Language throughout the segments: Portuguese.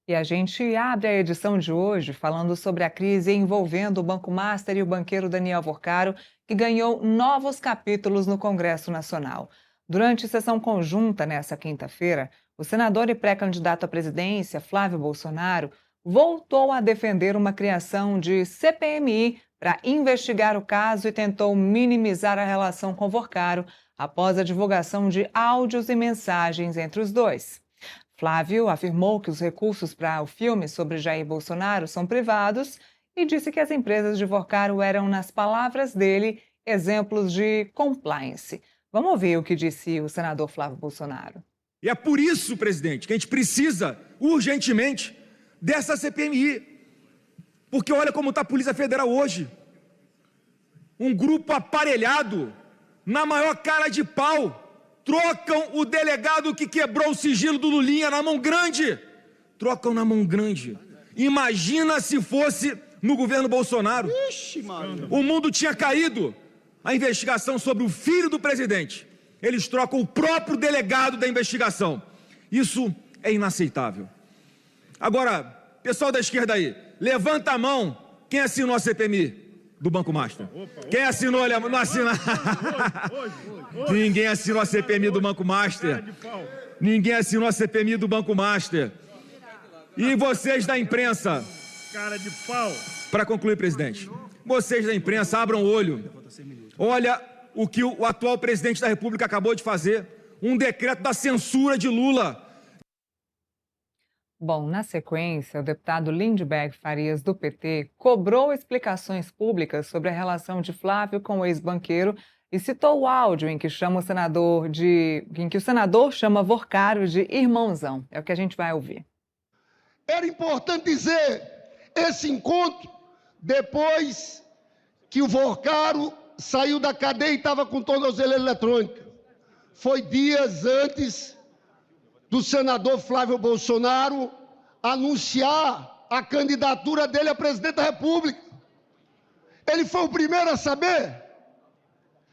E a gente abre a edição de hoje falando sobre a crise envolvendo o Banco Master e o banqueiro Daniel Worcaro, que ganhou novos capítulos no Congresso Nacional. Durante sessão conjunta nesta quinta-feira, o senador e pré-candidato à presidência, Flávio Bolsonaro, voltou a defender uma criação de CPMI para investigar o caso e tentou minimizar a relação com Worcaro após a divulgação de áudios e mensagens entre os dois. Flávio afirmou que os recursos para o filme sobre Jair Bolsonaro são privados e disse que as empresas de Worcaro eram, nas palavras dele, exemplos de compliance. Vamos ouvir o que disse o senador Flávio Bolsonaro. E é por isso, presidente, que a gente precisa urgentemente dessa CPMI. Porque olha como está a Polícia Federal hoje. Um grupo aparelhado, na maior cara de pau, trocam o delegado que quebrou o sigilo do Lulinha na mão grande. Trocam na mão grande. Imagina se fosse no governo Bolsonaro. Ixi, mano. O mundo tinha caído. A investigação sobre o filho do presidente. Eles trocam o próprio delegado da investigação. Isso é inaceitável. Agora, pessoal da esquerda aí, levanta a mão quem assinou a CPMI do Banco Master. Quem assinou? Não assina. Ninguém assinou a CPMI do Banco Master. Ninguém assinou a CPMI do Banco Master. E vocês da imprensa, Cara de pau. para concluir, presidente, vocês da imprensa abram o olho. Olha o que o atual presidente da República acabou de fazer, um decreto da censura de Lula. Bom, na sequência, o deputado Lindbergh Farias, do PT, cobrou explicações públicas sobre a relação de Flávio com o ex-banqueiro e citou o áudio em que o senador chama Worcaro de irmãozão. É o que a gente vai ouvir. Era importante dizer, esse encontro, depois que o Worcaro saiu da cadeia e estava com tornozeleira eletrônica. Foi dias antes do senador Flávio Bolsonaro anunciar a candidatura dele a presidente da República. Ele foi o primeiro a saber.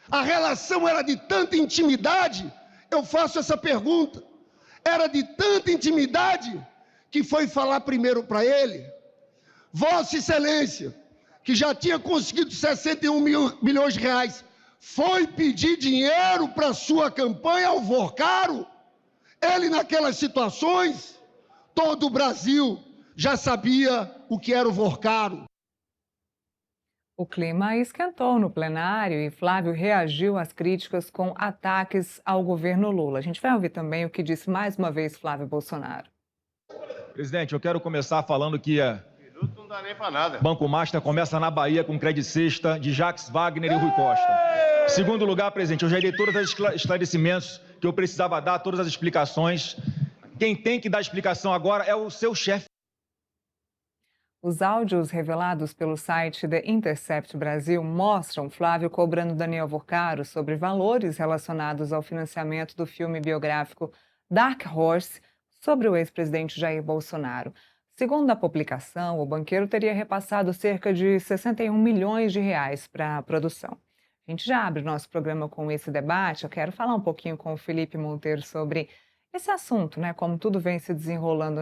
A relação era de tanta intimidade, eu faço essa pergunta, era de tanta intimidade que foi falar primeiro para ele. Vossa Excelência, que já tinha conseguido 61 milhões de reais, foi pedir dinheiro para sua campanha ao Worcaro? Ele, naquelas situações, todo o Brasil já sabia o que era o Worcaro. O clima esquentou no plenário e Flávio reagiu às críticas com ataques ao governo Lula. A gente vai ouvir também o que disse mais uma vez Flávio Bolsonaro. Presidente, eu quero começar falando que Minuto não dá nem pra nada. Banco Master começa na Bahia com crédito cesta de Jacques Wagner e Rui Costa. Segundo lugar, presidente, eu já dei todos os esclarecimentos que eu precisava dar, todas as explicações. Quem tem que dar explicação agora é o seu chefe. Os áudios revelados pelo site The Intercept Brasil mostram Flávio cobrando Daniel Worcaro sobre valores relacionados ao financiamento do filme biográfico Dark Horse sobre o ex-presidente Jair Bolsonaro. Segundo a publicação, o banqueiro teria repassado cerca de 61 milhões de reais para a produção. A gente já abre o nosso programa com esse debate. Eu quero falar um pouquinho com o Felipe Monteiro sobre esse assunto, né? Como tudo vem se desenrolando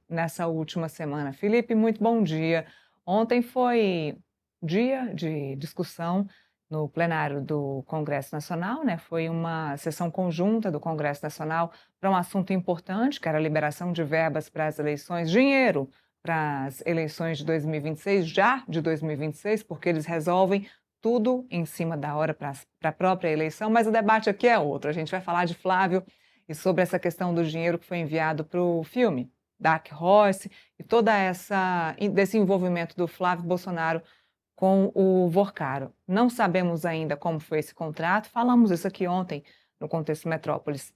nessa última semana. Felipe, muito bom dia. Ontem foi dia de discussão no plenário do Congresso Nacional, né? Foi uma sessão conjunta do Congresso Nacional para um assunto importante, que era a liberação de verbas para as eleições, dinheiro para as eleições de 2026, já de 2026, porque eles resolvem tudo em cima da hora para a própria eleição, mas o debate aqui é outro. A gente vai falar de Flávio e sobre essa questão do dinheiro que foi enviado para o filme Dark Horse e desse envolvimento do Flávio Bolsonaro com o Worcaro. Não sabemos ainda como foi esse contrato, falamos isso aqui ontem no Contexto Metrópolis.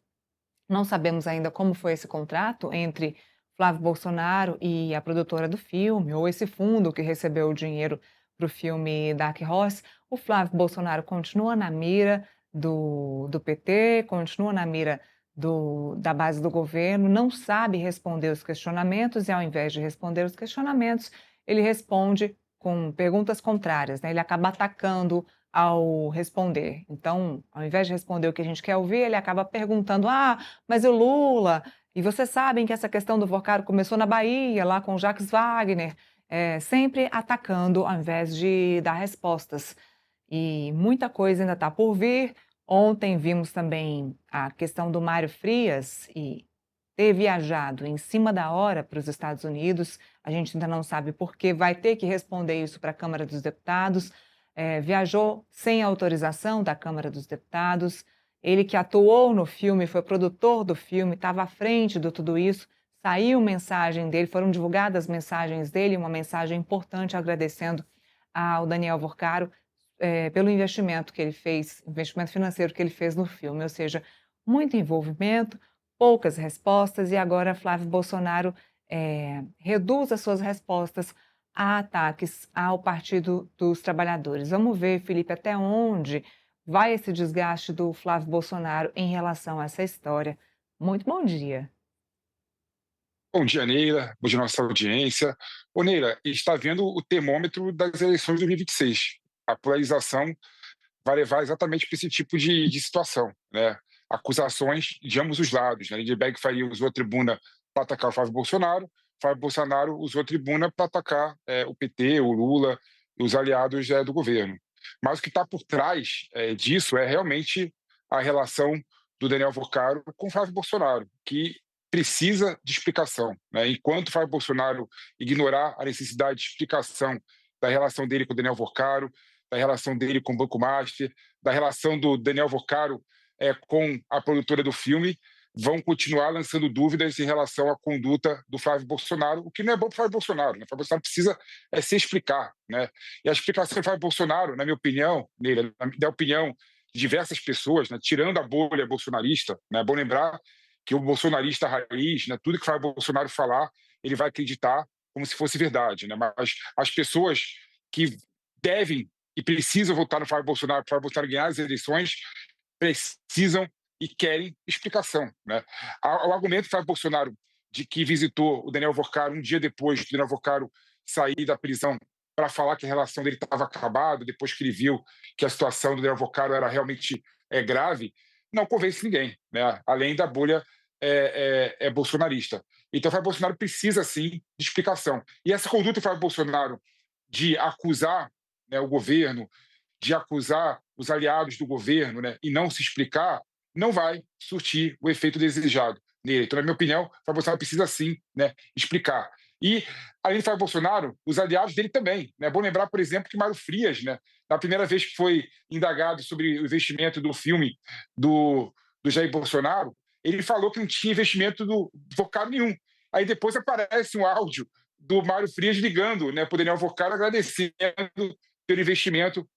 Não sabemos ainda como foi esse contrato entre Flávio Bolsonaro e a produtora do filme, ou esse fundo que recebeu o dinheiro para o filme Dark Horse. O Flávio Bolsonaro continua na mira do PT, continua na mira da base do governo, não sabe responder os questionamentos e, ao invés de responder os questionamentos, ele responde com perguntas contrárias, né? Ele acaba atacando ao responder. Então, ao invés de responder o que a gente quer ouvir, ele acaba perguntando: mas o Lula E vocês sabem que essa questão do Vocaro começou na Bahia, lá com Jacques Wagner, sempre atacando ao invés de dar respostas. E muita coisa ainda está por vir. Ontem vimos também a questão do Mário Frias e ter viajado em cima da hora para os Estados Unidos. A gente ainda não sabe por que, vai ter que responder isso para a Câmara dos Deputados. Viajou sem autorização da Câmara dos Deputados. Ele que atuou no filme, foi produtor do filme, estava à frente de tudo isso. Saiu mensagem dele, foram divulgadas mensagens dele, uma mensagem importante agradecendo ao Daniel Vocaro pelo investimento que ele fez, investimento financeiro que ele fez no filme, ou seja, muito envolvimento, poucas respostas, e agora Flávio Bolsonaro reduz as suas respostas a ataques ao Partido dos Trabalhadores. Vamos ver, Felipe, até onde vai esse desgaste do Flávio Bolsonaro em relação a essa história. Muito bom dia. Bom dia, Neila. Bom dia, nossa audiência. Ô, Neila, está vendo o termômetro das eleições de 2026. A polarização vai levar exatamente para esse tipo de situação, né? Acusações de ambos os lados, né? Lindbergh Faria usou a tribuna para atacar o Flávio Bolsonaro usou a tribuna para atacar o PT, o Lula e os aliados do governo. Mas o que está por trás disso é realmente a relação do Daniel Vocaro com o Flávio Bolsonaro, que precisa de explicação, né? Enquanto o Flávio Bolsonaro ignorar a necessidade de explicação da relação dele com o Daniel Vocaro, da relação dele com o Banco Master, da relação do Daniel Vocaro com a produtora do filme, vão continuar lançando dúvidas em relação à conduta do Flávio Bolsonaro, o que não é bom para o Flávio Bolsonaro, né? O Flávio Bolsonaro precisa se explicar, né? E a explicação do Flávio Bolsonaro, na minha opinião, da opinião de diversas pessoas, né, tirando a bolha bolsonarista, né, é bom lembrar que o bolsonarista raiz, né, tudo que o Flávio Bolsonaro falar, ele vai acreditar como se fosse verdade, né? Mas as pessoas que devem e precisam votar no Flávio Bolsonaro para o Flávio Bolsonaro ganhar as eleições precisam e querem explicação, né? O argumento do Flávio Bolsonaro de que visitou o Daniel Vocaro um dia depois do Daniel Vocaro sair da prisão para falar que a relação dele estava acabada, depois que ele viu que a situação do Daniel Vocaro era realmente grave, não convence ninguém, né? Além da bolha bolsonarista. Então o Flávio Bolsonaro precisa, sim, de explicação. E essa conduta do Flávio Bolsonaro de acusar, né, o governo, de acusar os aliados do governo, né, e não se explicar, não vai surtir o efeito desejado nele. Então, na minha opinião, o Flávio Bolsonaro precisa, sim, né, explicar. E, além do Flávio Bolsonaro, os aliados dele também, né? É bom lembrar, por exemplo, que Mário Frias, né, na primeira vez que foi indagado sobre o investimento do filme do Jair Bolsonaro, ele falou que não tinha investimento do Vocaro nenhum. Aí depois aparece um áudio do Mário Frias ligando, né, para o Daniel Vocaro, agradecendo pelo investimento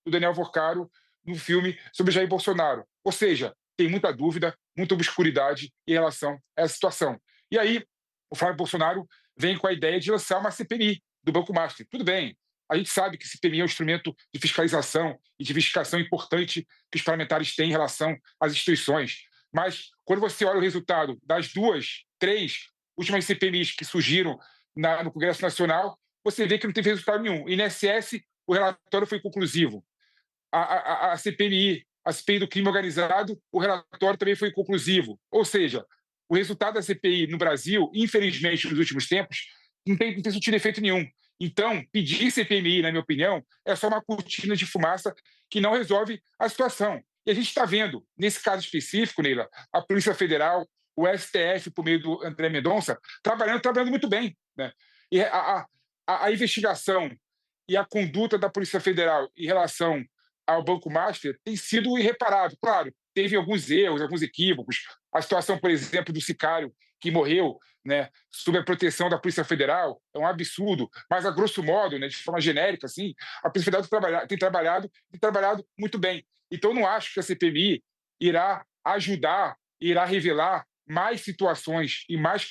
do Daniel Vocaro no filme sobre Jair Bolsonaro. Ou seja, tem muita dúvida, muita obscuridade em relação a essa situação. E aí, o Flávio Bolsonaro vem com a ideia de lançar uma CPMI do Banco Master. Tudo bem, a gente sabe que CPMI é um instrumento de fiscalização e de investigação importante que os parlamentares têm em relação às instituições. Mas, quando você olha o resultado das 2, 3 últimas CPMIs que surgiram no Congresso Nacional, você vê que não teve resultado nenhum. INSS, o relatório foi conclusivo. A CPMI, a CPI do crime organizado, o relatório também foi conclusivo. Ou seja, o resultado da CPI no Brasil, infelizmente, nos últimos tempos, não tem surtido efeito nenhum. Então, pedir CPMI, na minha opinião, é só uma cortina de fumaça que não resolve a situação. E a gente está vendo, nesse caso específico, Neila, a Polícia Federal, o STF, por meio do André Mendonça, trabalhando muito bem, né? E a investigação e a conduta da Polícia Federal em relação ao Banco Master tem sido irreparável. Claro, teve alguns erros, alguns equívocos. A situação, por exemplo, do sicário que morreu, né, sob a proteção da Polícia Federal é um absurdo. Mas, a grosso modo, né, de forma genérica, assim, a Polícia Federal tem trabalhado muito bem. Então, não acho que a CPMI irá ajudar, irá revelar mais situações e mais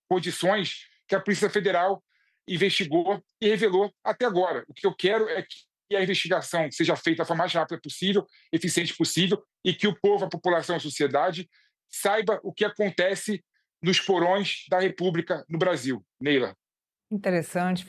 condições que a Polícia Federal investigou e revelou até agora. O que eu quero é que a investigação seja feita da forma mais rápida possível, eficiente possível, e que o povo, a população, a sociedade saiba o que acontece nos porões da República no Brasil. Neila. Interessante.